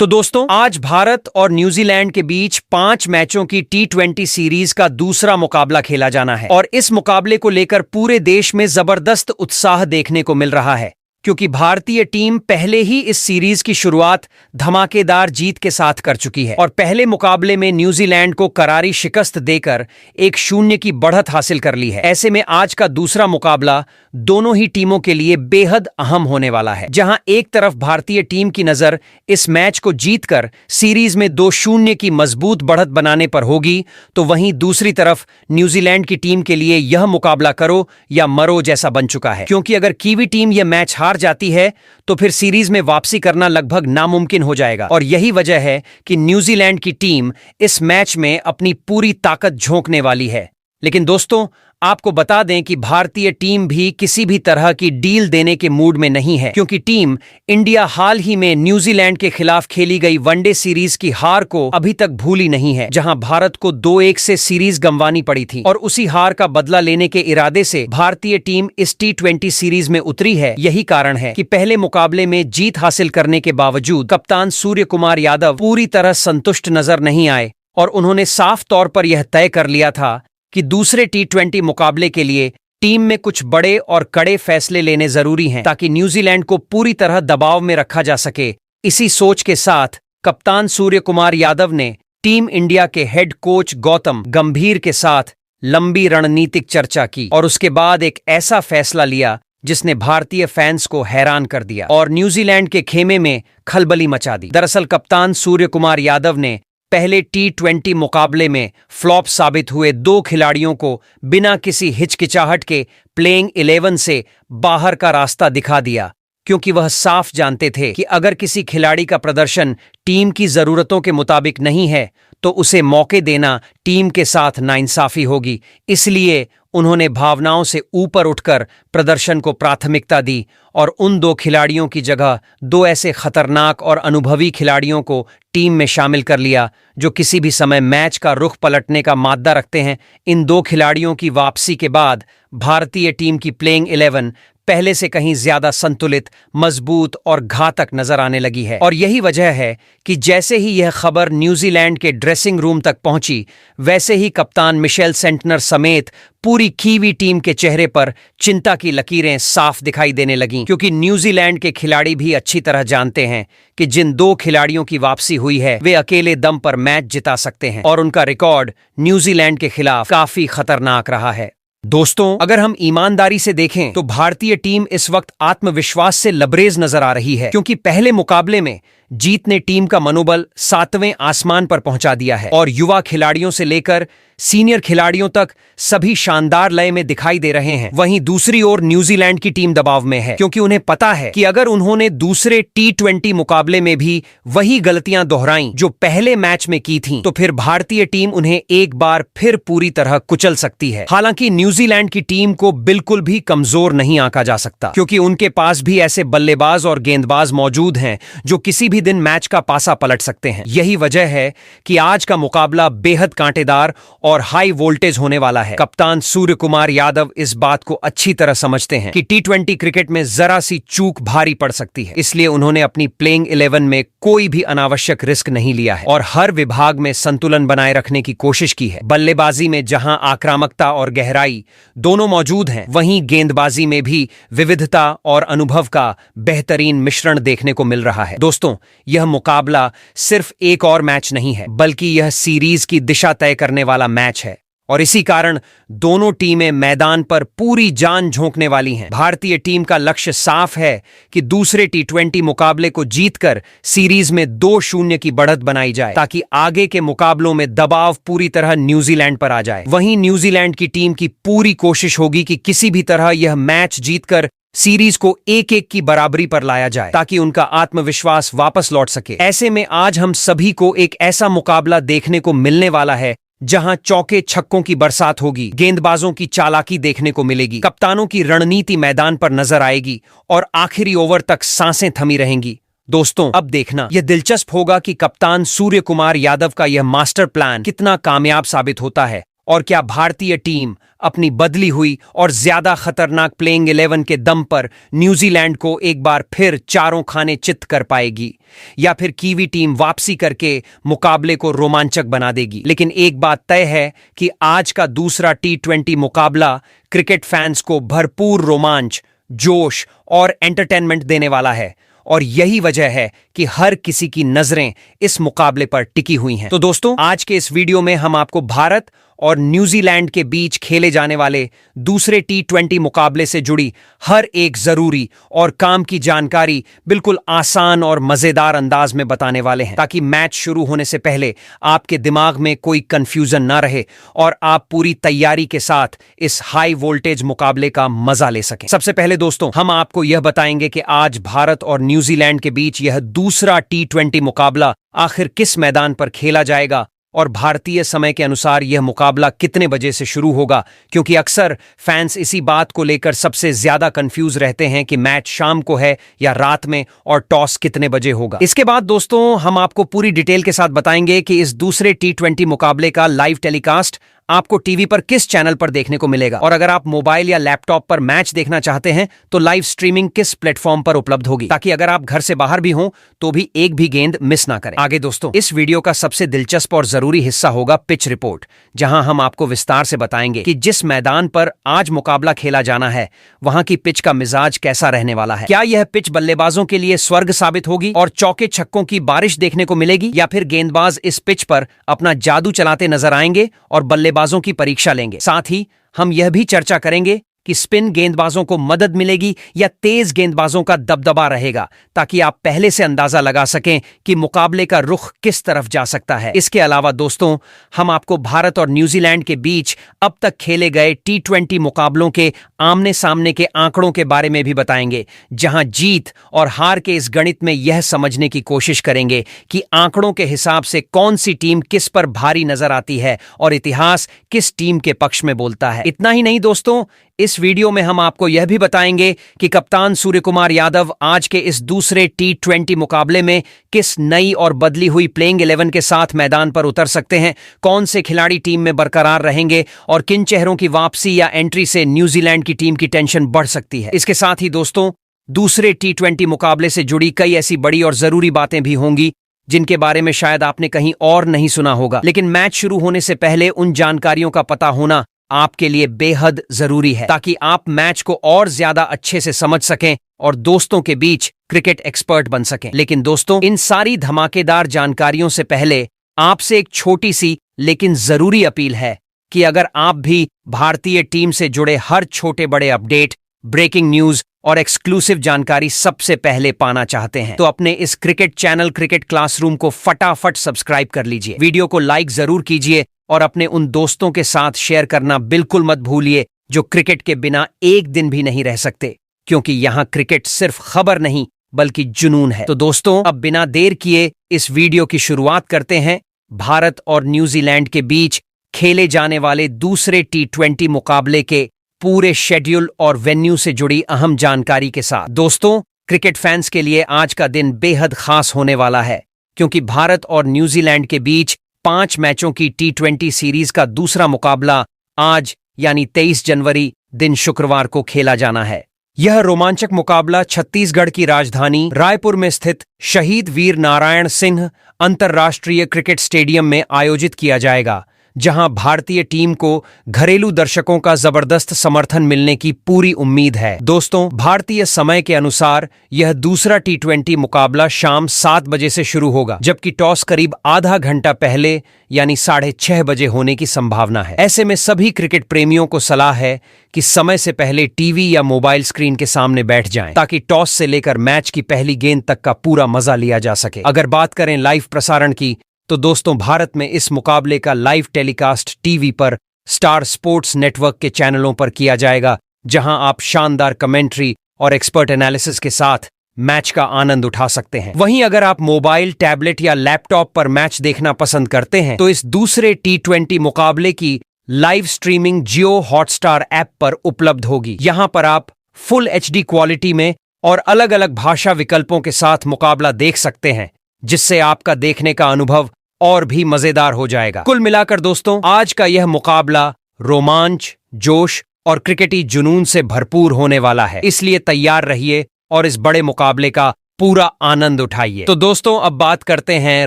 तो दोस्तों, आज भारत और न्यूजीलैंड के बीच 5 मैचों की T20 सीरीज का दूसरा मुकाबला खेला जाना है और इस मुकाबले को लेकर पूरे देश में जबरदस्त उत्साह देखने को मिल रहा है, क्योंकि भारतीय टीम पहले ही इस सीरीज की शुरुआत धमाकेदार जीत के साथ कर चुकी है और पहले मुकाबले में न्यूजीलैंड को करारी शिकस्त देकर 1-0 की बढ़त हासिल कर ली है। ऐसे में आज का दूसरा मुकाबला दोनों ही टीमों के लिए बेहद अहम होने वाला है, जहां एक तरफ भारतीय टीम की नजर इस मैच को जीतकर सीरीज में 2-0 की मजबूत बढ़त बनाने पर होगी, तो वहीं दूसरी तरफ न्यूजीलैंड की टीम के लिए यह मुकाबला करो या मरो जैसा बन चुका है, क्योंकि अगर कीवी टीम यह मैच हार जाती है तो फिर सीरीज में वापसी करना लगभग नामुमकिन हो जाएगा। और यही वजह है कि न्यूजीलैंड की टीम इस मैच में अपनी पूरी ताकत झोंकने वाली है। लेकिन दोस्तों, आपको बता दें कि भारतीय टीम भी किसी भी तरह की डील देने के मूड में नहीं है, क्योंकि टीम इंडिया हाल ही में न्यूजीलैंड के खिलाफ खेली गई वनडे सीरीज की हार को अभी तक भूली नहीं है, जहां भारत को 2-1 से सीरीज गंवानी पड़ी थी और उसी हार का बदला लेने के इरादे से भारतीय टीम इस T20 सीरीज में उतरी है। यही कारण है कि पहले मुकाबले में जीत हासिल करने के बावजूद कप्तान सूर्य कुमार यादव पूरी तरह संतुष्ट नजर नहीं आए और उन्होंने साफ तौर पर यह तय कर लिया था कि दूसरे T20 मुकाबले के लिए टीम में कुछ बड़े और कड़े फैसले लेने जरूरी हैं, ताकि न्यूजीलैंड को पूरी तरह दबाव में रखा जा सके। इसी सोच के साथ कप्तान सूर्य कुमार यादव ने टीम इंडिया के हेड कोच गौतम गंभीर के साथ लंबी रणनीतिक चर्चा की और उसके बाद एक ऐसा फैसला लिया जिसने भारतीय फैंस को हैरान कर दिया और न्यूजीलैंड के खेमे में खलबली मचा दी। दरअसल कप्तान सूर्य कुमार यादव ने पहले T20 मुकाबले में फ्लॉप साबित हुए 2 खिलाड़ियों को बिना किसी हिचकिचाहट के प्लेइंग 11 से बाहर का रास्ता दिखा दिया, क्योंकि वह साफ जानते थे कि अगर किसी खिलाड़ी का प्रदर्शन टीम की जरूरतों के मुताबिक नहीं है तो उसे मौके देना टीम के साथ नाइंसाफी होगी। इसलिए उन्होंने भावनाओं से ऊपर उठकर प्रदर्शन को प्राथमिकता दी और उन 2 खिलाड़ियों की जगह 2 ऐसे खतरनाक और अनुभवी खिलाड़ियों को टीम में शामिल कर लिया जो किसी भी समय मैच का रुख पलटने का माद्दा रखते हैं। इन 2 खिलाड़ियों की वापसी के बाद भारतीय टीम की प्लेइंग 11 पहले से कहीं ज्यादा संतुलित, मजबूत और घातक नजर आने लगी है और यही वजह है कि जैसे ही यह खबर न्यूजीलैंड के ड्रेसिंग रूम तक पहुंची, वैसे ही कप्तान मिशेल सेंटनर समेत पूरी कीवी टीम के चेहरे पर चिंता की लकीरें साफ दिखाई देने लगीं, क्योंकि न्यूजीलैंड के खिलाड़ी भी अच्छी तरह जानते हैं कि जिन 2 खिलाड़ियों की वापसी हुई है वे अकेले दम पर मैच जिता सकते हैं और उनका रिकॉर्ड न्यूजीलैंड के खिलाफ काफी खतरनाक रहा है। दोस्तों, अगर हम ईमानदारी से देखें तो भारतीय टीम इस वक्त आत्मविश्वास से लबरेज नजर आ रही है, क्योंकि पहले मुकाबले में जीत ने टीम का मनोबल 7वें आसमान पर पहुंचा दिया है और युवा खिलाड़ियों से लेकर सीनियर खिलाड़ियों तक सभी शानदार लय में दिखाई दे रहे हैं। वहीं दूसरी ओर न्यूजीलैंड की टीम दबाव में है, क्योंकि उन्हें पता है कि अगर उन्होंने दूसरे T20 मुकाबले में भी वही गलतियां दोहराई जो पहले मैच में की थीं, तो फिर भारतीय टीम उन्हें एक बार फिर पूरी तरह कुचल सकती है। हालांकि न्यूजीलैंड की टीम को बिल्कुल भी कमजोर नहीं आंका जा सकता, क्योंकि उनके पास भी ऐसे बल्लेबाज और गेंदबाज मौजूद हैं जो किसी भी दिन मैच का पासा पलट सकते हैं। यही वजह है कि आज का मुकाबला बेहद कांटेदार और हाई वोल्टेज होने वाला है। कप्तान सूर्य कुमार यादव इस बात को अच्छी तरह समझते हैं कि T20 क्रिकेट में जरा सी चूक भारी पड़ सकती है, इसलिए उन्होंने अपनी प्लेइंग 11 में कोई भी अनावश्यक रिस्क नहीं लिया है और हर विभाग में संतुलन बनाए रखने की कोशिश की है। बल्लेबाजी में जहां आक्रामकता और गहराई दोनों मौजूद हैं, वहीं गेंदबाजी में भी विविधता और अनुभव का बेहतरीन मिश्रण देखने को मिल रहा है। दोस्तों, यह मुकाबला सिर्फ एक और मैच नहीं है, बल्कि यह सीरीज की दिशा तय करने वाला मैच है और इसी कारण दोनों टीमें मैदान पर पूरी जान झोंकने वाली हैं। भारतीय टीम का लक्ष्य साफ है कि दूसरे T20 मुकाबले को जीतकर सीरीज में 2-0 की बढ़त बनाई जाए, ताकि आगे के मुकाबलों में दबाव पूरी तरह न्यूजीलैंड पर आ जाए। वहीं न्यूजीलैंड की टीम की पूरी कोशिश होगी कि किसी भी तरह यह मैच जीतकर सीरीज को 1-1 की बराबरी पर लाया जाए, ताकि उनका आत्मविश्वास वापस लौट सके। ऐसे में आज हम सभी को एक ऐसा मुकाबला देखने को मिलने वाला है जहां चौके छक्कों की बरसात होगी, गेंदबाजों की चालाकी देखने को मिलेगी, कप्तानों की रणनीति मैदान पर नजर आएगी और आखिरी ओवर तक सांसें थमी रहेंगी। दोस्तों, अब देखना यह दिलचस्प होगा कि कप्तान सूर्य कुमार यादव का यह मास्टर प्लान कितना कामयाब साबित होता है और क्या भारतीय टीम अपनी बदली हुई और ज्यादा खतरनाक प्लेइंग 11 के दम पर न्यूजीलैंड को एक बार फिर चारों खाने चित्त कर पाएगी, या फिर कीवी टीम वापसी करके मुकाबले को रोमांचक बना देगी? लेकिन एक बात तय है कि आज का दूसरा T20 मुकाबला क्रिकेट फैंस को भरपूर रोमांच, जोश और एंटरटेनमेंट देने वाला है, और यही वजह है कि हर किसी की नजरें इस मुकाबले पर टिकी हुई हैं। तो दोस्तों, आज के इस वीडियो में हम आपको भारत और न्यूजीलैंड के बीच खेले जाने वाले दूसरे T20 मुकाबले से जुड़ी हर एक जरूरी और काम की जानकारी बिल्कुल आसान और मजेदार अंदाज में बताने वाले हैं, ताकि मैच शुरू होने से पहले आपके दिमाग में कोई कंफ्यूजन ना रहे और आप पूरी तैयारी के साथ इस हाई वोल्टेज मुकाबले का मजा ले सकें। सबसे पहले दोस्तों, हम आपको यह बताएंगे कि आज भारत और न्यूजीलैंड के बीच यह दूसरा T20 मुकाबला आखिर किस मैदान पर खेला जाएगा और भारतीय समय के अनुसार यह मुकाबला कितने बजे से शुरू होगा, क्योंकि अक्सर फैंस इसी बात को लेकर सबसे ज्यादा कंफ्यूज रहते हैं कि मैच शाम को है या रात में, और टॉस कितने बजे होगा। इसके बाद दोस्तों, हम आपको पूरी डिटेल के साथ बताएंगे कि इस दूसरे T20 मुकाबले का लाइव टेलीकास्ट आपको टीवी पर किस चैनल पर देखने को मिलेगा, और अगर आप मोबाइल या लैपटॉप पर मैच देखना चाहते हैं तो लाइव स्ट्रीमिंग किस प्लेटफॉर्म पर उपलब्ध होगी, ताकि अगर आप घर से बाहर भी हों तो भी एक भी गेंद मिस ना करें। आगे दोस्तों, इस वीडियो का सबसे दिलचस्प और जरूरी हिस्सा होगा पिच रिपोर्ट, जहां हम आपको विस्तार से बताएंगे कि जिस मैदान पर आज मुकाबला खेला जाना है वहां की पिच का मिजाज कैसा रहने वाला है। क्या यह पिच बल्लेबाजों के लिए स्वर्ग साबित होगी और चौके छक्कों की बारिश देखने को मिलेगी, या फिर गेंदबाज इस पिच पर अपना जादू चलाते नजर आएंगे और बल्लेबाजों की परीक्षा लेंगे। साथ ही हम यह भी चर्चा करेंगे कि स्पिन गेंदबाजों को मदद मिलेगी या तेज गेंदबाजों का दबदबा रहेगा, ताकि आप पहले से अंदाजा लगा सकें कि मुकाबले का रुख किस तरफ जा सकता है। इसके अलावा दोस्तों, हम आपको भारत और न्यूजीलैंड के बीच अब तक खेले गए T20 मुकाबलों के आमने सामने के आंकड़ों के बारे में भी बताएंगे, जहां जीत और हार के इस गणित में यह समझने की कोशिश करेंगे कि आंकड़ों के हिसाब से कौन सी टीम किस पर भारी नजर आती है और इतिहास किस टीम के पक्ष में बोलता है। इतना ही नहीं दोस्तों, इस वीडियो में हम आपको यह भी बताएंगे कि कप्तान सूर्यकुमार यादव आज के इस दूसरे T20 मुकाबले में किस नई और बदली हुई प्लेइंग 11 के साथ मैदान पर उतर सकते हैं, कौन से खिलाड़ी टीम में बरकरार रहेंगे और किन चेहरों की वापसी या एंट्री से न्यूजीलैंड की टीम की टेंशन बढ़ सकती है। इसके साथ ही दोस्तों, दूसरे T20 मुकाबले से जुड़ी कई ऐसी बड़ी और जरूरी बातें भी होंगी जिनके बारे में शायद आपने कहीं और नहीं सुना होगा, लेकिन मैच शुरू होने से पहले उन जानकारियों का पता होना आपके लिए बेहद जरूरी है, ताकि आप मैच को और ज्यादा अच्छे से समझ सकें और दोस्तों के बीच क्रिकेट एक्सपर्ट बन सकें। लेकिन दोस्तों, इन सारी धमाकेदार जानकारियों से पहले आपसे एक छोटी सी लेकिन जरूरी अपील है कि अगर आप भी भारतीय टीम से जुड़े हर छोटे बड़े अपडेट, ब्रेकिंग न्यूज और एक्सक्लूसिव जानकारी सबसे पहले पाना चाहते हैं, तो अपने इस क्रिकेट चैनल क्रिकेट क्लासरूम को फटाफट सब्सक्राइब कर लीजिए, वीडियो को लाइक जरूर कीजिए और अपने उन दोस्तों के साथ शेयर करना बिल्कुल मत भूलिए जो क्रिकेट के बिना एक दिन भी नहीं रह सकते, क्योंकि यहां क्रिकेट सिर्फ खबर नहीं बल्कि जुनून है। तो दोस्तों, अब बिना देर किए इस वीडियो की शुरुआत करते हैं भारत और न्यूजीलैंड के बीच खेले जाने वाले दूसरे T20 मुकाबले के पूरे शेड्यूल और वेन्यू से जुड़ी अहम जानकारी के साथ। दोस्तों, क्रिकेट फैंस के लिए आज का दिन बेहद खास होने वाला है, क्योंकि भारत और न्यूजीलैंड के बीच 5 मैचों की T20 सीरीज का दूसरा मुकाबला आज यानी 23 जनवरी दिन शुक्रवार को खेला जाना है। यह रोमांचक मुकाबला छत्तीसगढ़ की राजधानी रायपुर में स्थित शहीद वीर नारायण सिंह अंतर्राष्ट्रीय क्रिकेट स्टेडियम में आयोजित किया जाएगा, जहां भारतीय टीम को घरेलू दर्शकों का जबरदस्त समर्थन मिलने की पूरी उम्मीद है। दोस्तों, भारतीय समय के अनुसार यह दूसरा T20 मुकाबला शाम 7 बजे से शुरू होगा, जबकि टॉस करीब आधा घंटा पहले यानी 6:30 बजे होने की संभावना है। ऐसे में सभी क्रिकेट प्रेमियों को सलाह है कि समय से पहले टीवी या मोबाइल स्क्रीन के सामने बैठ जाएं, ताकि टॉस से लेकर मैच की पहली गेंद तक का पूरा मजा लिया जा सके। अगर बात करें लाइव प्रसारण की, तो दोस्तों, भारत में इस मुकाबले का लाइव टेलीकास्ट टीवी पर स्टार स्पोर्ट्स नेटवर्क के चैनलों पर किया जाएगा, जहां आप शानदार कमेंट्री और एक्सपर्ट एनालिसिस के साथ मैच का आनंद उठा सकते हैं। वहीं अगर आप मोबाइल, टैबलेट या लैपटॉप पर मैच देखना पसंद करते हैं, तो इस दूसरे T20 मुकाबले की लाइव स्ट्रीमिंग जियो हॉटस्टार ऐप पर उपलब्ध होगी। यहां पर आप फुल HD क्वालिटी में और अलग अलग भाषा विकल्पों के साथ मुकाबला देख सकते हैं, जिससे आपका देखने का अनुभव और भी मजेदार हो जाएगा। कुल मिलाकर दोस्तों, आज का यह मुकाबला रोमांच, जोश और क्रिकेटी जुनून से भरपूर होने वाला है, इसलिए तैयार रहिए और इस बड़े मुकाबले का पूरा आनंद उठाइए। तो दोस्तों, अब बात करते हैं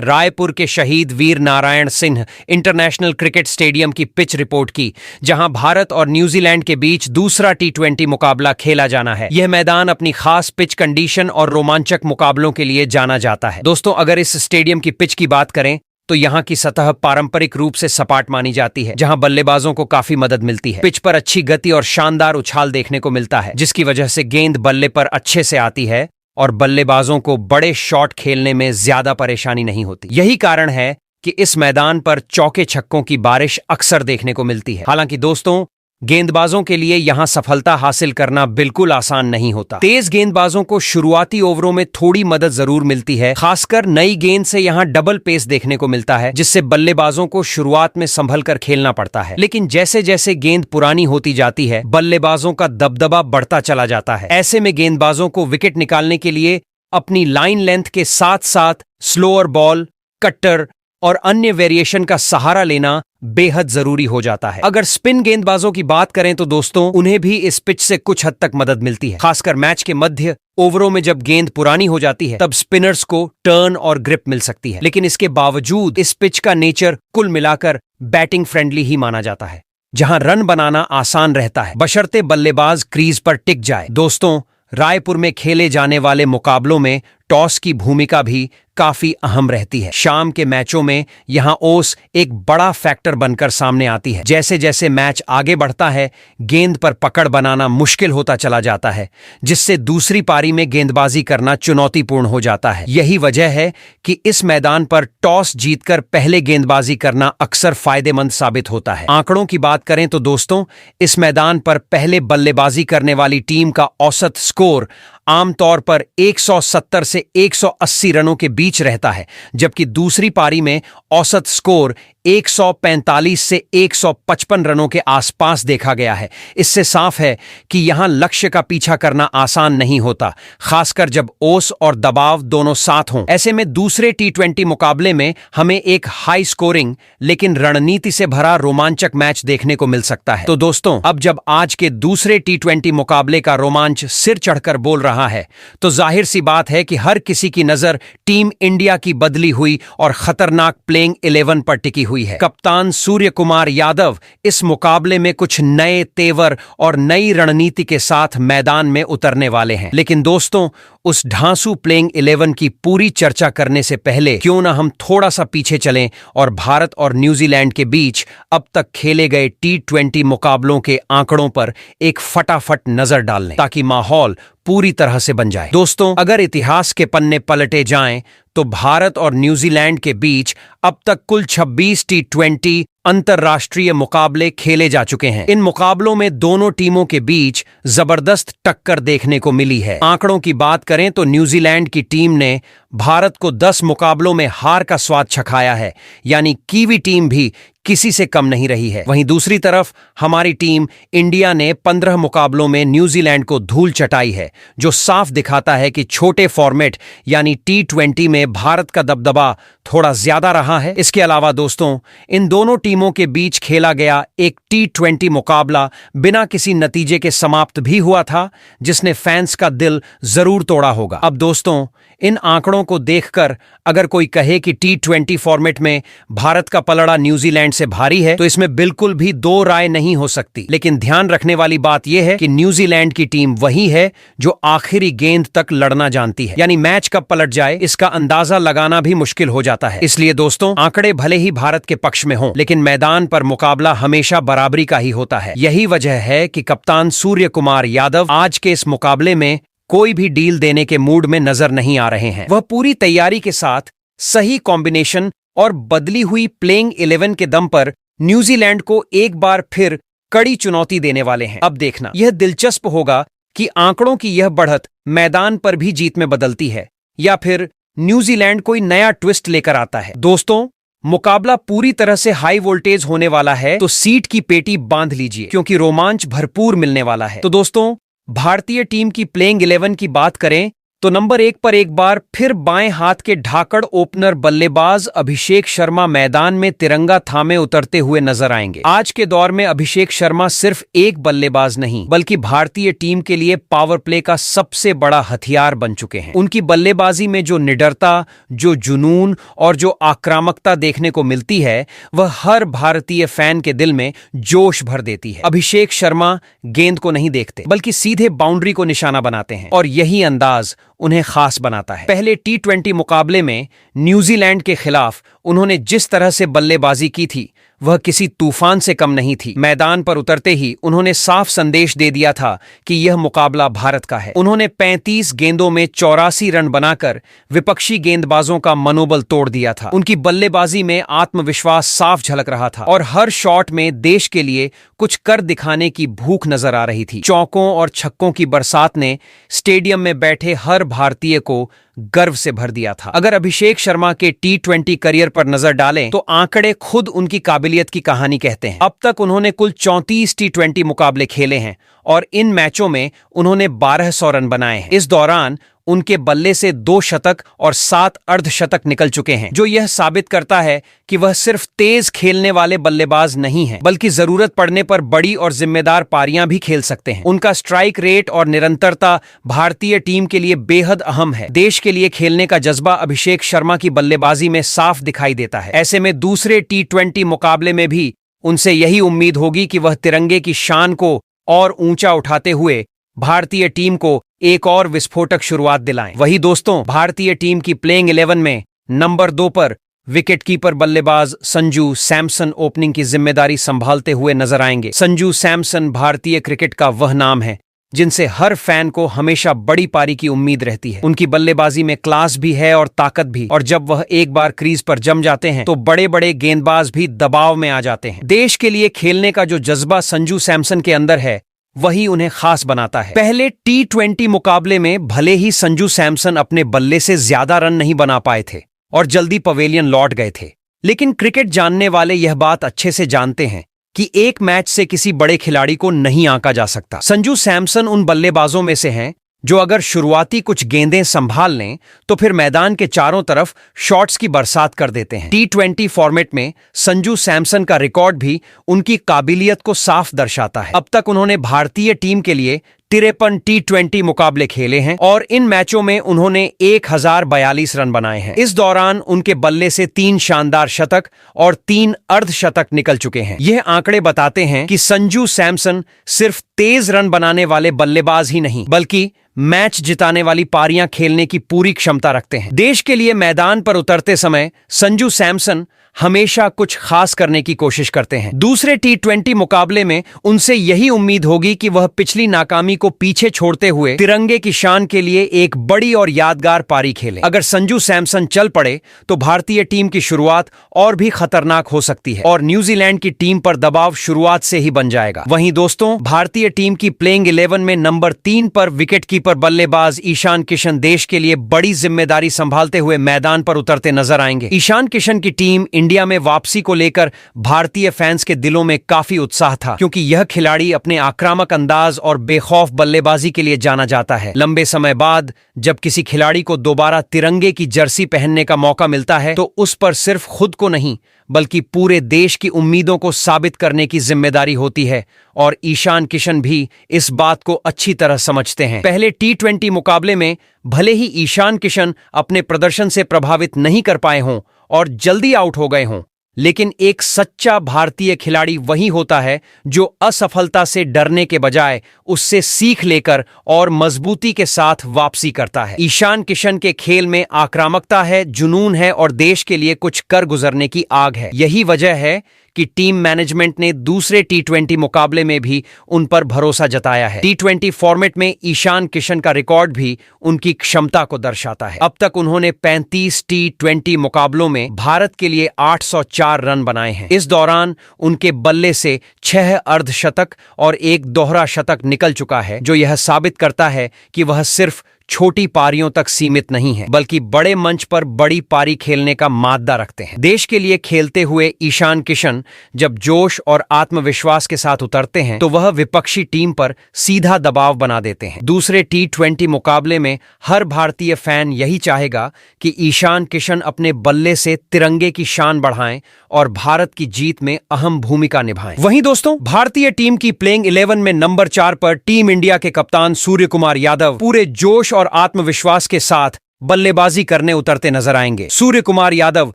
रायपुर के Shaheed Veer Narayan Singh international cricket stadium की पिच रिपोर्ट की, जहां भारत और न्यूजीलैंड के बीच दूसरा T20 मुकाबला खेला जाना है। यह मैदान अपनी खास पिच कंडीशन और रोमांचक मुकाबलों के लिए जाना जाता है। दोस्तों, अगर इस स्टेडियम की पिच की बात करें तो यहाँ की सतह पारंपरिक रूप से सपाट मानी जाती है, जहाँ बल्लेबाजों को काफी मदद मिलती है। पिच पर अच्छी गति और शानदार उछाल देखने को मिलता है, जिसकी वजह से गेंद बल्ले पर अच्छे से आती है और बल्लेबाजों को बड़े शॉट खेलने में ज्यादा परेशानी नहीं होती। यही कारण है कि इस मैदान पर चौके छक्कों की बारिश अक्सर देखने को मिलती है। हालांकि दोस्तों, गेंदबाजों के लिए यहां सफलता हासिल करना बिल्कुल आसान नहीं होता। तेज गेंदबाजों को शुरुआती ओवरों में थोड़ी मदद जरूर मिलती है, खासकर नई गेंद से यहां डबल पेस देखने को मिलता है, जिससे बल्लेबाजों को शुरुआत में संभल कर खेलना पड़ता है। लेकिन जैसे जैसे गेंद पुरानी होती जाती है, बल्लेबाजों का दबदबा बढ़ता चला जाता है। ऐसे में गेंदबाजों को विकेट निकालने के लिए अपनी लाइन लेंथ के साथ साथ स्लोअर बॉल, कट्टर और अन्य वेरिएशन का सहारा लेना बेहद जरूरी हो जाता है। अगर स्पिन गेंदबाजों की बात करें तो दोस्तों, उन्हें भी इस पिच से कुछ हद तक मदद मिलती है। खासकर मैच के मध्य ओवरों में जब गेंद पुरानी हो जाती है, तब स्पिनर्स को टर्न और ग्रिप मिल सकती है। लेकिन इसके बावजूद इस पिच का नेचर कुल मिलाकर बैटिंग फ्रेंडली ही माना जाता है, जहां रन बनाना आसान रहता है, बशर्ते बल्लेबाज क्रीज पर टिक जाए। दोस्तों, रायपुर में खेले जाने वाले मुकाबलों में टॉस की भूमिका भी काफी अहम रहती है। शाम के मैचों में यहां ओस एक बड़ा फैक्टर बनकर सामने आती है। जैसे जैसे मैच आगे बढ़ता है, गेंद पर पकड़ बनाना मुश्किल होता चला जाता है, जिससे दूसरी पारी में गेंदबाजी करना चुनौतीपूर्ण हो जाता है। यही वजह है कि इस मैदान पर टॉस जीतकर पहले गेंदबाजी करना अक्सर फायदेमंद साबित होता है। आंकड़ों की बात करें तो दोस्तों, इस मैदान पर पहले बल्लेबाजी करने वाली टीम का औसत स्कोर आमतौर पर 170 से 180 रनों के बीच रहता है, जबकि दूसरी पारी में औसत स्कोर 145 से 155 रनों के आसपास देखा गया है। इससे साफ है कि यहां लक्ष्य का पीछा करना आसान नहीं होता, खासकर जब ओस और दबाव दोनों साथ हों। ऐसे में दूसरे T20 मुकाबले में हमें एक हाई स्कोरिंग लेकिन रणनीति से भरा रोमांचक मैच देखने को मिल सकता है। तो दोस्तों, अब जब आज के दूसरे T20 मुकाबले का रोमांच सिर चढ़कर बोल रहा है, तो जाहिर सी बात है कि हर किसी की नजर टीम इंडिया की बदली हुई और खतरनाक प्लेइंग 11 पर टिकी हुई है। कप्तान सूर्य कुमार यादव इस मुकाबले में कुछ नए तेवर और नई रणनीति के साथ मैदान में उतरने वाले हैं। लेकिन दोस्तों, उस ढांसू प्लेइंग 11 की पूरी चर्चा करने से पहले क्यों ना हम थोड़ा सा पीछे चलें और भारत और न्यूजीलैंड के बीच अब तक खेले गए T20 मुकाबलों के आंकड़ों पर एक फटाफट नजर डाल लें, ताकि माहौल पूरी तरह से बन जाए। दोस्तों, अगर इतिहास के पन्ने पलटे जाएं तो भारत और न्यूजीलैंड के बीच अब तक कुल 26 T20 अंतर्राष्ट्रीय मुकाबले खेले जा चुके हैं। इन मुकाबलों में दोनों टीमों के बीच जबरदस्त टक्कर देखने को मिली है। आंकड़ों की बात करें तो न्यूजीलैंड की टीम ने भारत को 10 मुकाबलों में हार का स्वाद चखाया है, यानी कीवी टीम भी किसी से कम नहीं रही है। वहीं दूसरी तरफ हमारी टीम इंडिया ने 15 मुकाबलों में न्यूजीलैंड को धूल चटाई है, जो साफ दिखाता है कि छोटे फॉर्मेट यानी T20 में भारत का दबदबा थोड़ा ज्यादा रहा है। इसके अलावा दोस्तों, इन दोनों टीमों के बीच खेला गया एक T20 मुकाबला बिना किसी नतीजे के समाप्त भी हुआ था, जिसने फैंस का दिल जरूर तोड़ा होगा। अब दोस्तों, इन आंकड़ों को देखकर अगर कोई कहे कि T20 फॉर्मेट में भारत का पलड़ा न्यूजीलैंड से भारी है, तो इसमें बिल्कुल भी दो राय नहीं हो सकती। लेकिन ध्यान रखने वाली बात यह है कि न्यूजीलैंड की टीम वही है जो आखिरी गेंद तक लड़ना जानती है, यानी मैच कब पलट जाए इसका अंदाजा लगाना भी मुश्किल हो जाता है। इसलिए दोस्तों, आंकड़े भले ही भारत के पक्ष में हों, लेकिन मैदान पर मुकाबला हमेशा बराबरी का ही होता है। यही वजह है कि कप्तान सूर्य कुमार यादव आज के इस मुकाबले में कोई भी डील देने के मूड में नजर नहीं आ रहे हैं। वह पूरी तैयारी के साथ सही कॉम्बिनेशन और बदली हुई प्लेइंग 11 के दम पर न्यूजीलैंड को एक बार फिर कड़ी चुनौती देने वाले हैं। अब देखना यह दिलचस्प होगा कि आंकड़ों की यह बढ़त मैदान पर भी जीत में बदलती है या फिर न्यूजीलैंड कोई नया ट्विस्ट लेकर आता है। दोस्तों, मुकाबला पूरी तरह से हाई वोल्टेज होने वाला है, तो सीट की पेटी बांध लीजिए, क्योंकि रोमांच भरपूर मिलने वाला है। तो दोस्तों, भारतीय टीम की प्लेइंग 11 की बात करें तो नंबर 1 पर एक बार फिर बाएं हाथ के ढाकड़ ओपनर बल्लेबाज अभिषेक शर्मा मैदान में तिरंगा थामे उतरते हुए नजर आएंगे। आज के दौर में अभिषेक शर्मा सिर्फ एक बल्लेबाज नहीं बल्कि भारतीय टीम के लिए पावर प्ले का सबसे बड़ा हथियार बन चुके हैं। उनकी बल्लेबाजी में जो निडरता, जो जुनून और जो आक्रामकता देखने को मिलती है वह हर भारतीय फैन के दिल में जोश भर देती है। अभिषेक शर्मा गेंद को नहीं देखते बल्कि सीधे बाउंड्री को निशाना बनाते हैं और यही अंदाज उन्हें खास बनाता है। पहले टी20 मुकाबले में न्यूजीलैंड के खिलाफ उन्होंने जिस तरह से बल्लेबाजी की थी वह किसी तूफान से कम नहीं थी। मैदान पर उतरते ही उन्होंने साफ संदेश दे दिया था कि यह मुकाबला भारत का है। उन्होंने 35 गेंदों में 84 रन बनाकर विपक्षी गेंदबाजों का मनोबल तोड़ दिया था। उनकी बल्लेबाजी में आत्मविश्वास साफ झलक रहा था और हर शॉट में देश के लिए कुछ कर दिखाने की भूख नजर आ रही थी। चौकों और छक्कों की बरसात ने स्टेडियम में बैठे हर भारतीय को गर्व से भर दिया था। अगर अभिषेक शर्मा के टी20 करियर पर नजर डालें तो आंकड़े खुद उनकी काबिलियत की कहानी कहते हैं। अब तक उन्होंने कुल 34 टी20 मुकाबले खेले हैं और इन मैचों में उन्होंने 1200 रन बनाए हैं। इस दौरान उनके बल्ले से 2 शतक और 7 अर्धशतक निकल चुके हैं, जो यह साबित करता है कि वह सिर्फ तेज खेलने वाले बल्लेबाज नहीं हैं, बल्कि जरूरत पड़ने पर बड़ी और जिम्मेदार पारियां भी खेल सकते हैं। उनका स्ट्राइक रेट और निरंतरता भारतीय टीम के लिए बेहद अहम है। देश के लिए खेलने का जज्बा अभिषेक शर्मा की बल्लेबाजी में साफ दिखाई देता है। ऐसे में दूसरे टी20 मुकाबले में भी उनसे यही उम्मीद होगी कि वह तिरंगे की शान को और ऊंचा उठाते हुए भारतीय टीम को एक और विस्फोटक शुरुआत दिलाएं। वही दोस्तों, भारतीय टीम की प्लेइंग 11 में नंबर 2 पर विकेटकीपर बल्लेबाज संजू सैमसन ओपनिंग की जिम्मेदारी संभालते हुए नजर आएंगे। संजू सैमसन भारतीय क्रिकेट का वह नाम है जिनसे हर फैन को हमेशा बड़ी पारी की उम्मीद रहती है। उनकी बल्लेबाजी में क्लास भी है और ताकत भी, और जब वह एक बार क्रीज पर जम जाते हैं तो बड़े बड़े गेंदबाज भी दबाव में आ जाते हैं। देश के लिए खेलने का जो जज्बा संजू सैमसन के अंदर है वही उन्हें खास बनाता है। पहले टी20 मुकाबले में भले ही संजू सैमसन अपने बल्ले से ज्यादा रन नहीं बना पाए थे और जल्दी पवेलियन लौट गए थे, लेकिन क्रिकेट जानने वाले यह बात अच्छे से जानते हैं कि एक मैच से किसी बड़े खिलाड़ी को नहीं आंका जा सकता। संजू सैमसन उन बल्लेबाजों में से हैं जो अगर शुरुआती कुछ गेंदें संभाल लें तो फिर मैदान के चारों तरफ शॉट्स की बरसात कर देते हैं। टी20 फॉर्मेट में संजू सैमसन का रिकॉर्ड भी उनकी काबिलियत को साफ दर्शाता है। अब तक उन्होंने भारतीय टीम के लिए 53 टी20 मुकाबले खेले हैं और इन मैचों में उन्होंने 1042 रन बनाए हैं। इस दौरान उनके बल्ले से 3 शानदार शतक और 3 अर्धशतक निकल चुके हैं। यह आंकड़े बताते हैं कि संजू सैमसन सिर्फ तेज रन बनाने वाले बल्लेबाज ही नहीं बल्कि मैच जिताने वाली पारियां खेलने की पूरी क्षमता रखते हैं। देश के लिए मैदान पर उतरते समय संजू सैमसन हमेशा कुछ खास करने की कोशिश करते हैं। दूसरे टी20 मुकाबले में उनसे यही उम्मीद होगी कि वह पिछली नाकामी को पीछे छोड़ते हुए तिरंगे की शान के लिए एक बड़ी और यादगार पारी खेलें। अगर संजू सैमसन चल पड़े तो भारतीय टीम की शुरुआत और भी खतरनाक हो सकती है और न्यूजीलैंड की टीम पर दबाव शुरुआत से ही बन जाएगा। वहीं दोस्तों, भारतीय टीम की प्लेइंग 11 में नंबर 3 पर विकेटकीपर बल्लेबाज ईशान किशन देश के लिए बड़ी जिम्मेदारी संभालते हुए मैदान पर उतरते नजर आएंगे। ईशान किशन की टीम इंडिया में वापसी को लेकर भारतीय फैंस के दिलों में काफी उत्साह था, क्योंकि यह खिलाड़ी अपने आक्रामक अंदाज और बेखौफ बल्लेबाजी के लिए जाना जाता है। लंबे समय बाद जब किसी खिलाड़ी को दोबारा तिरंगे की जर्सी पहनने का मौका मिलता है तो उस पर सिर्फ खुद को नहीं बल्कि पूरे देश की उम्मीदों को साबित करने की जिम्मेदारी होती है और ईशान किशन भी इस बात को अच्छी तरह समझते हैं। पहले टी20 मुकाबले में भले ही ईशान किशन अपने प्रदर्शन से प्रभावित नहीं कर पाए हों और जल्दी आउट हो गए हों, लेकिन एक सच्चा भारतीय खिलाड़ी वही होता है जो असफलता से डरने के बजाय उससे सीख लेकर और मजबूती के साथ वापसी करता है। ईशान किशन के खेल में आक्रामकता है, जुनून है और देश के लिए कुछ कर गुजरने की आग है। यही वजह है कि टीम मैनेजमेंट ने दूसरे टी20 मुकाबले में भी उन पर भरोसा जताया है। टी20 फॉर्मेट में ईशान किशन का रिकॉर्ड भी उनकी क्षमता को दर्शाता है। अब तक उन्होंने 35 टी20 मुकाबलों में भारत के लिए 804 रन बनाए हैं। इस दौरान उनके बल्ले से 6 अर्धशतक और 1 दोहरा शतक निकल चुका है, जो यह साबित करता है कि वह सिर्फ छोटी पारियों तक सीमित नहीं हैं, बल्कि बड़े मंच पर बड़ी पारी खेलने का माद्दा रखते हैं। देश के लिए खेलते हुए ईशान किशन जब जोश और आत्मविश्वास के साथ उतरते हैं तो वह विपक्षी टीम पर सीधा दबाव बना देते हैं। दूसरे T20 मुकाबले में हर भारतीय फैन यही चाहेगा कि ईशान किशन अपने बल्ले से तिरंगे की शान बढ़ाएं और भारत की जीत में अहम भूमिका निभाएं। वहीं दोस्तों, भारतीय टीम की प्लेइंग 11 में नंबर 4 पर टीम इंडिया के कप्तान सूर्य कुमार यादव पूरे जोश और आत्मविश्वास के साथ बल्लेबाजी करने उतरते नजर आएंगे। सूर्य कुमार यादव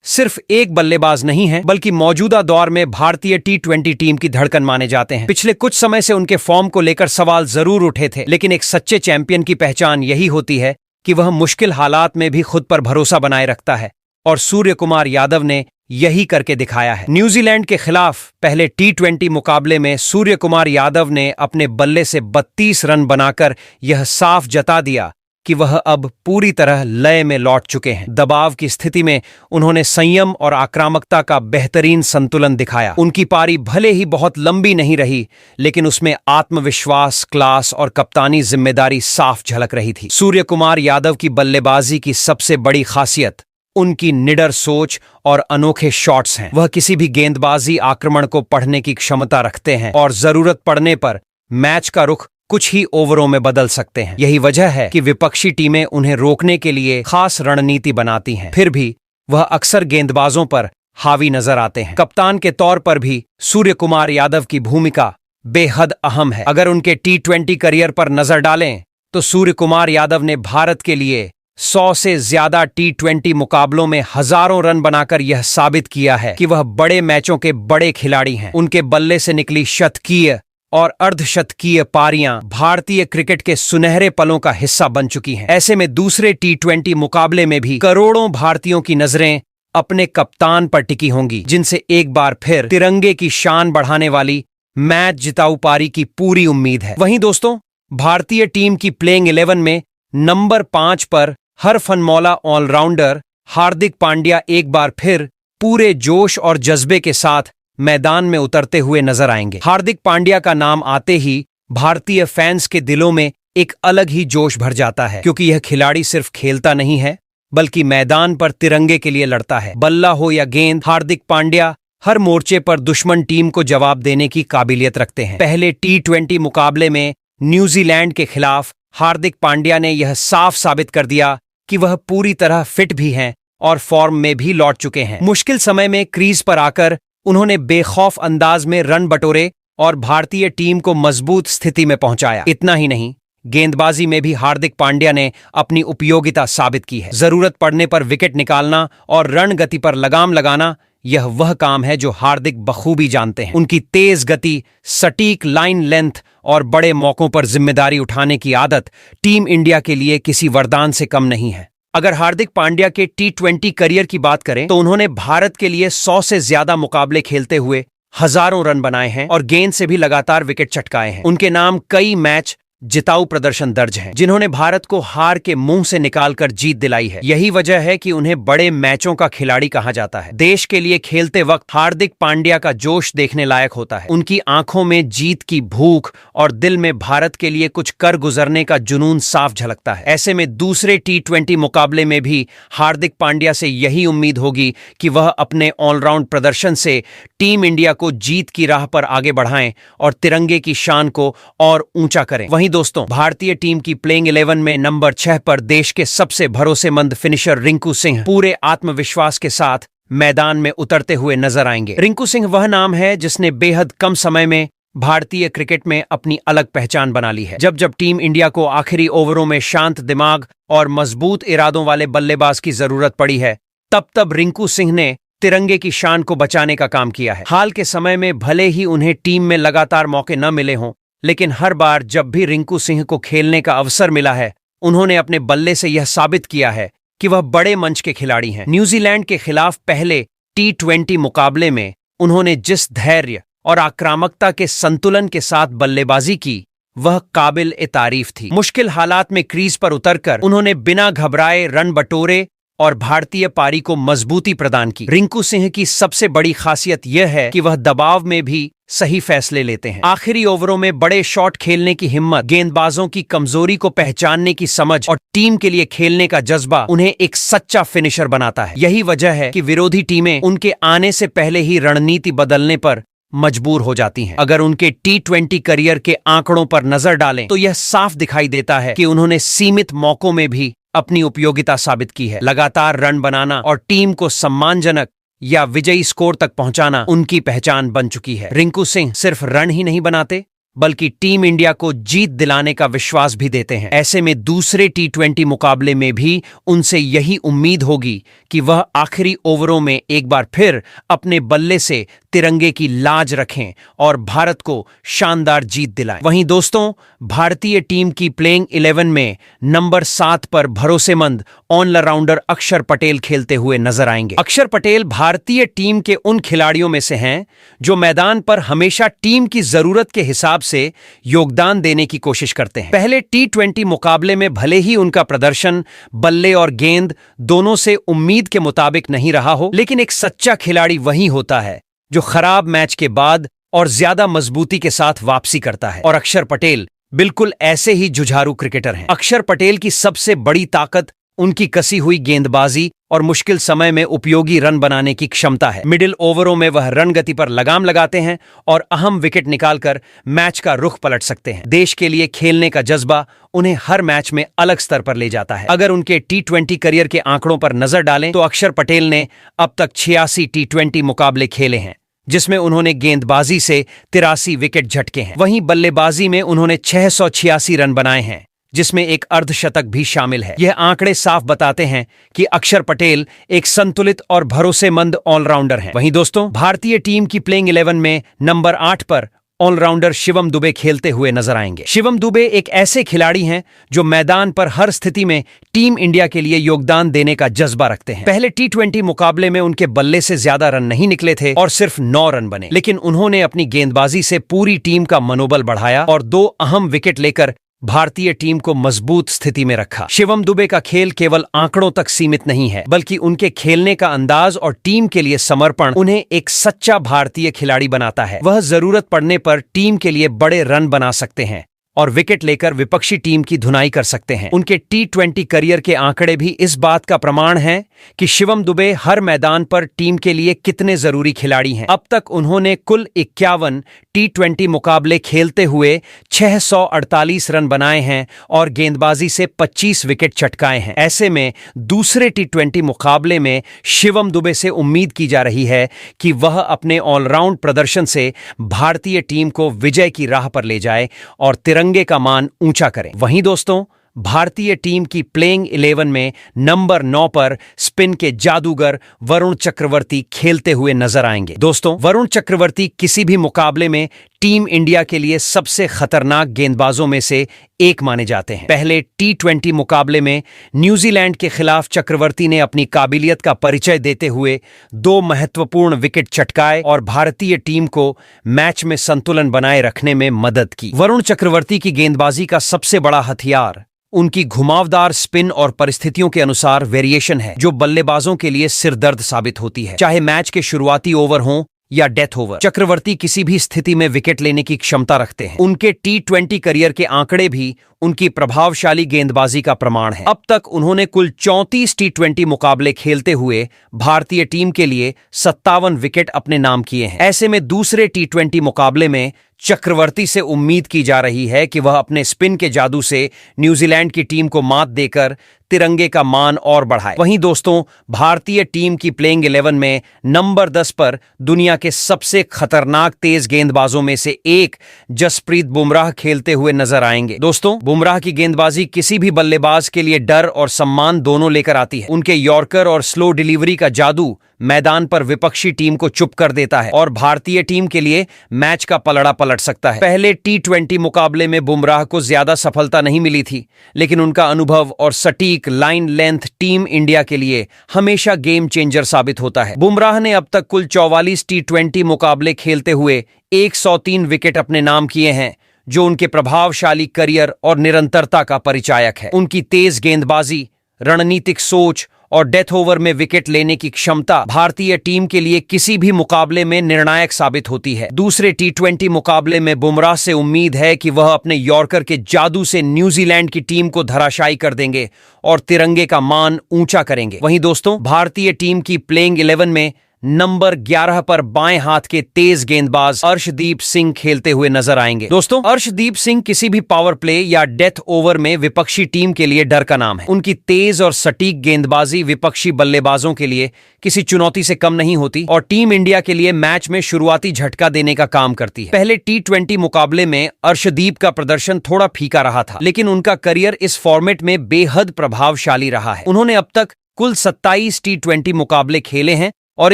सिर्फ एक बल्लेबाज नहीं है, बल्कि मौजूदा दौर में भारतीय T20 टीम की धड़कन माने जाते हैं। पिछले कुछ समय से उनके फॉर्म को लेकर सवाल जरूर उठे थे, लेकिन एक सच्चे चैंपियन की पहचान यही होती है कि वह मुश्किल हालात में भी खुद पर भरोसा बनाए रखता है, और सूर्य कुमार यादव ने यही करके दिखाया है। न्यूजीलैंड के खिलाफ पहले T20 मुकाबले में सूर्य कुमार यादव ने अपने बल्ले से 32 रन बनाकर यह साफ जता दिया कि वह अब पूरी तरह लय में लौट चुके हैं। दबाव की स्थिति में उन्होंने संयम और आक्रामकता का बेहतरीन संतुलन दिखाया। उनकी पारी भले ही बहुत लंबी नहीं रही, लेकिन उसमें आत्मविश्वास, क्लास और कप्तानी जिम्मेदारी साफ झलक रही थी। सूर्य कुमार यादव की बल्लेबाजी की सबसे बड़ी खासियत उनकी निडर सोच और अनोखे शॉट्स हैं। वह किसी भी गेंदबाजी आक्रमण को पढ़ने की क्षमता रखते हैं और जरूरत पड़ने पर मैच का रुख कुछ ही ओवरों में बदल सकते हैं। यही वजह है कि विपक्षी टीमें उन्हें रोकने के लिए खास रणनीति बनाती हैं। फिर भी वह अक्सर गेंदबाजों पर हावी नजर आते हैं। कप्तान के तौर पर भी सूर्य कुमार यादव की भूमिका बेहद अहम है। अगर उनके T20 करियर पर नजर डालें तो सूर्य कुमार यादव ने भारत के लिए 100 से ज्यादा T20 मुकाबलों में हजारों रन बनाकर यह साबित किया है कि वह बड़े मैचों के बड़े खिलाड़ी हैं। उनके बल्ले से निकली शतकीय और अर्धशतकीय पारियां भारतीय क्रिकेट के सुनहरे पलों का हिस्सा बन चुकी हैं। ऐसे में दूसरे T20 मुकाबले में भी करोड़ों भारतीयों की नजरें अपने कप्तान पर टिकी होंगी, जिनसे एक बार फिर तिरंगे की शान बढ़ाने वाली मैच जिताऊ पारी की पूरी उम्मीद है। वहीं दोस्तों, भारतीय टीम की प्लेइंग 11 में नंबर 5 पर हरफनमौला ऑलराउंडर हार्दिक पांड्या एक बार फिर पूरे जोश और जज्बे के साथ मैदान में उतरते हुए नजर आएंगे। हार्दिक पांड्या का नाम आते ही भारतीय फैंस के दिलों में एक अलग ही जोश भर जाता है, क्योंकि यह खिलाड़ी सिर्फ खेलता नहीं है, बल्कि मैदान पर तिरंगे के लिए लड़ता है। बल्ला हो या गेंद, हार्दिक पांड्या हर मोर्चे पर दुश्मन टीम को जवाब देने की काबिलियत रखते हैं। पहले T20 मुकाबले में न्यूजीलैंड के खिलाफ हार्दिक पांड्या ने यह साफ साबित कर दिया कि वह पूरी तरह फिट भी हैं और फॉर्म में भी लौट चुके हैं। मुश्किल समय में क्रीज पर आकर उन्होंने बेखौफ अंदाज में रन बटोरे और भारतीय टीम को मजबूत स्थिति में पहुंचाया। इतना ही नहीं, गेंदबाजी में भी हार्दिक पांड्या ने अपनी उपयोगिता साबित की है। जरूरत पड़ने पर विकेट निकालना और रण गति पर लगाम लगाना, यह वह काम है जो हार्दिक बखूबी जानते हैं। उनकी तेज गति, सटीक लाइन लेंथ और बड़े मौकों पर जिम्मेदारी उठाने की आदत टीम इंडिया के लिए किसी वरदान से कम नहीं है। अगर हार्दिक पांड्या के T20 करियर की बात करें तो उन्होंने भारत के लिए 100 से ज्यादा मुकाबले खेलते हुए हजारों रन बनाए हैं और गेंद से भी लगातार विकेट चटकाए हैं। उनके नाम कई मैच जिताऊ प्रदर्शन दर्ज हैं, जिन्होंने भारत को हार के मुंह से निकालकर जीत दिलाई है। यही वजह है कि उन्हें बड़े मैचों का खिलाड़ी कहा जाता है। देश के लिए खेलते वक्त हार्दिक पांड्या का जोश देखने लायक होता है। उनकी आंखों में जीत की भूख और दिल में भारत के लिए कुछ कर गुजरने का जुनून साफ झलकता है। ऐसे में दूसरे T20 मुकाबले में भी हार्दिक पांड्या से यही उम्मीद होगी कि वह अपने ऑलराउंड प्रदर्शन से टीम इंडिया को जीत की राह पर आगे बढ़ाएं और तिरंगे की शान को और ऊंचा करें। वहीं दोस्तों, भारतीय टीम की प्लेइंग 11 में नंबर 6 पर देश के सबसे भरोसेमंद फिनिशर रिंकू सिंह पूरे आत्मविश्वास के साथ मैदान में उतरते हुए नजर आएंगे। रिंकू सिंह वह नाम है जिसने बेहद कम समय में भारतीय क्रिकेट में अपनी अलग पहचान बना ली है। जब जब टीम इंडिया को आखिरी ओवरों में शांत दिमाग और मजबूत इरादों वाले बल्लेबाज की जरूरत पड़ी है, तब तब रिंकू सिंह ने तिरंगे की शान को बचाने का काम किया है। हाल के समय में भले ही उन्हें टीम में लगातार मौके न मिले हों, लेकिन हर बार जब भी रिंकू सिंह को खेलने का अवसर मिला है, उन्होंने अपने बल्ले से यह साबित किया है कि वह बड़े मंच के खिलाड़ी हैं। न्यूजीलैंड के खिलाफ पहले T20 मुकाबले में उन्होंने जिस धैर्य और आक्रामकता के संतुलन के साथ बल्लेबाजी की, वह काबिल ए तारीफ थी। मुश्किल हालात में क्रीज पर उतरकर उन्होंने बिना घबराए रन बटोरे और भारतीय पारी को मजबूती प्रदान की। रिंकू सिंह की सबसे बड़ी खासियत यह है कि वह दबाव में भी सही फैसले लेते हैं। आखिरी ओवरों में बड़े शॉट खेलने की हिम्मत, गेंदबाजों की कमजोरी को पहचानने की समझ और टीम के लिए खेलने का जज्बा उन्हें एक सच्चा फिनिशर बनाता है। यही वजह है कि विरोधी टीमें उनके आने से पहले ही रणनीति बदलने पर मजबूर हो जाती हैं। अगर उनके T20 करियर के आंकड़ों पर नजर डालें तो यह साफ दिखाई देता है कि उन्होंने सीमित मौकों में भी अपनी उपयोगिता साबित की है। लगातार रन बनाना और टीम को सम्मानजनक या विजयी स्कोर तक पहुंचाना उनकी पहचान बन चुकी है। रिंकू सिंह सिर्फ रन ही नहीं बनाते बल्कि टीम इंडिया को जीत दिलाने का विश्वास भी देते हैं। ऐसे में दूसरे T20 मुकाबले में भी उनसे यही उम्मीद होगी कि वह आखिरी ओवरों में एक बार फिर अपने बल्ले से तिरंगे की लाज रखें और भारत को शानदार जीत दिलाएं। वहीं दोस्तों, भारतीय टीम की प्लेइंग 11 में नंबर 7 पर भरोसेमंद ऑलराउंडर अक्षर पटेल खेलते हुए नजर आएंगे। अक्षर पटेल भारतीय टीम के उन खिलाड़ियों में से हैं जो मैदान पर हमेशा टीम की जरूरत के हिसाब से योगदान देने की कोशिश करते हैं। पहले T20 मुकाबले में भले ही उनका प्रदर्शन बल्ले और गेंद दोनों से उम्मीद के मुताबिक नहीं रहा हो, लेकिन एक सच्चा खिलाड़ी वही होता है जो खराब मैच के बाद और ज्यादा मजबूती के साथ वापसी करता है। और अक्षर पटेल बिल्कुल ऐसे ही जुझारू क्रिकेटर हैं। अक्षर पटेल की सबसे बड़ी ताकत उनकी कसी हुई गेंदबाजी और मुश्किल समय में उपयोगी रन बनाने की क्षमता है। मिडिल ओवरों में वह रन गति पर लगाम लगाते हैं और अहम विकेट निकालकर मैच का रुख पलट सकते हैं। देश के लिए खेलने का जज्बा उन्हें हर मैच में अलग स्तर पर ले जाता है। अगर उनके T20 करियर के आंकड़ों पर नजर डालें तो अक्षर पटेल ने अब तक 86 T20 मुकाबले खेले हैं, जिसमें उन्होंने गेंदबाजी से 83 विकेट झटके हैं। वहीं बल्लेबाजी में उन्होंने 686 रन बनाए हैं, जिसमें एक अर्धशतक भी शामिल है। यह आंकड़े साफ बताते हैं कि अक्षर पटेल एक संतुलित और भरोसेमंद ऑलराउंडर हैं। वहीं दोस्तों, भारतीय टीम की प्लेइंग 11 में नंबर 8 पर ऑलराउंडर शिवम दुबे खेलते हुए नजर आएंगे। शिवम दुबे एक ऐसे खिलाड़ी हैं जो मैदान पर हर स्थिति में टीम इंडिया के लिए योगदान देने का जज्बा रखते हैं। पहले T20 मुकाबले में उनके बल्ले से ज्यादा रन नहीं निकले थे और सिर्फ 9 रन बने, लेकिन उन्होंने अपनी गेंदबाजी से पूरी टीम का मनोबल बढ़ाया और 2 अहम विकेट लेकर भारतीय टीम को मजबूत स्थिति में रखा। शिवम दुबे का खेल केवल आंकड़ों तक सीमित नहीं है, बल्कि उनके खेलने का अंदाज और टीम के लिए समर्पण उन्हें एक सच्चा भारतीय खिलाड़ी बनाता है। वह जरूरत पड़ने पर टीम के लिए बड़े रन बना सकते हैं और विकेट लेकर विपक्षी टीम की धुनाई कर सकते हैं। उनके T20 करियर के आंकड़े भी इस बात का प्रमाण हैं कि शिवम दुबे हर मैदान पर टीम के लिए कितने जरूरी खिलाड़ी हैं। अब तक उन्होंने कुल 51 T20 मुकाबले खेलते हुए 648 रन बनाए हैं और गेंदबाजी से 25 विकेट चटकाए हैं। ऐसे में दूसरे T20 मुकाबले में शिवम दुबे से उम्मीद की जा रही है कि वह अपने ऑलराउंड प्रदर्शन से भारतीय टीम को विजय की राह पर ले जाए और तिरंगे का मान ऊंचा करें। वहीं दोस्तों, भारतीय टीम की प्लेइंग 11 में नंबर 9 पर स्पिन के जादूगर वरुण चक्रवर्ती खेलते हुए नजर आएंगे। दोस्तों, वरुण चक्रवर्ती किसी भी मुकाबले में टीम इंडिया के लिए सबसे खतरनाक गेंदबाजों में से एक माने जाते हैं। पहले T20 मुकाबले में न्यूजीलैंड के खिलाफ चक्रवर्ती ने अपनी काबिलियत का परिचय देते हुए 2 महत्वपूर्ण विकेट चटकाए और भारतीय टीम को मैच में संतुलन बनाए रखने में मदद की। वरुण चक्रवर्ती की गेंदबाजी का सबसे बड़ा हथियार उनकी घुमावदार स्पिन और परिस्थितियों के अनुसार वेरिएशन है, जो बल्लेबाजों के लिए सिरदर्द साबित होती है। चाहे मैच के शुरुआती ओवर हों या डेथ ओवर, चक्रवर्ती किसी भी स्थिति में विकेट लेने की क्षमता रखते हैं। उनके T20 करियर के आंकड़े भी उनकी प्रभावशाली गेंदबाजी का प्रमाण है। अब तक उन्होंने कुल 34 T20 मुकाबले खेलते हुए भारतीय टीम के लिए 57 विकेट अपने नाम किए हैं। ऐसे में दूसरे T20 मुकाबले में चक्रवर्ती से उम्मीद की जा रही है कि वह अपने स्पिन के जादू से न्यूजीलैंड की टीम को मात देकर तिरंगे का मान और बढ़ाए। वहीं दोस्तों, भारतीय टीम की प्लेइंग 11 में नंबर 10 पर दुनिया के सबसे खतरनाक तेज गेंदबाजों में से एक जसप्रीत बुमराह खेलते हुए नजर आएंगे। दोस्तों, बुमराह की गेंदबाजी किसी भी बल्लेबाज के लिए डर और सम्मान दोनों लेकर आती है। उनके यॉर्कर और स्लो डिलीवरी का जादू मैदान पर विपक्षी टीम को चुप कर देता है और भारतीय टीम के लिए मैच का पलड़ा पलट सकता है। पहले T20 मुकाबले में बुमराह को ज्यादा सफलता नहीं मिली थी, लेकिन उनका अनुभव और सटीक लाइन लेंथ टीम इंडिया के लिए हमेशा गेम चेंजर साबित होता है। बुमराह ने अब तक कुल 44 T20 मुकाबले खेलते हुए 103 विकेट अपने नाम किए हैं, जो उनके प्रभावशाली करियर और निरंतरता का परिचायक है। उनकी तेज गेंदबाजी, रणनीतिक सोच और डेथ ओवर में विकेट लेने की क्षमता भारतीय टीम के लिए किसी भी मुकाबले में निर्णायक साबित होती है। दूसरे टी20 मुकाबले में बुमराह से उम्मीद है कि वह अपने यॉर्कर के जादू से न्यूजीलैंड की टीम को धराशायी कर देंगे और तिरंगे का मान ऊंचा करेंगे। वहीं दोस्तों, भारतीय टीम की प्लेइंग 11 में नंबर 11 पर बाएं हाथ के तेज गेंदबाज अर्शदीप सिंह खेलते हुए नजर आएंगे। दोस्तों, अर्शदीप सिंह किसी भी पावर प्ले या डेथ ओवर में विपक्षी टीम के लिए डर का नाम है। उनकी तेज और सटीक गेंदबाजी विपक्षी बल्लेबाजों के लिए किसी चुनौती से कम नहीं होती और टीम इंडिया के लिए मैच में शुरुआती झटका देने का काम करती है। पहले टी20 मुकाबले में अर्शदीप का प्रदर्शन थोड़ा फीका रहा था, लेकिन उनका करियर इस फॉर्मेट में बेहद प्रभावशाली रहा है। उन्होंने अब तक कुल 27 टी20 मुकाबले खेले हैं और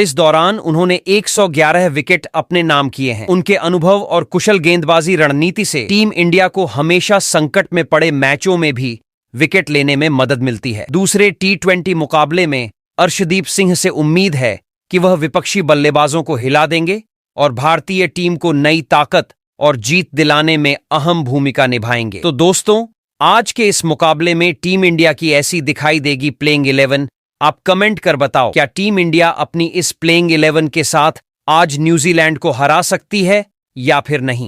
इस दौरान उन्होंने 111 विकेट अपने नाम किए हैं। उनके अनुभव और कुशल गेंदबाजी रणनीति से टीम इंडिया को हमेशा संकट में पड़े मैचों में भी विकेट लेने में मदद मिलती है। दूसरे टी20 मुकाबले में अर्शदीप सिंह से उम्मीद है कि वह विपक्षी बल्लेबाजों को हिला देंगे और भारतीय टीम को नई ताकत और जीत दिलाने में अहम भूमिका निभाएंगे। तो दोस्तों, आज के इस मुकाबले में टीम इंडिया की ऐसी दिखाई देगी प्लेइंग 11। आप कमेंट कर बताओ, क्या टीम इंडिया अपनी इस प्लेइंग 11 के साथ आज न्यूजीलैंड को हरा सकती है या फिर नहीं।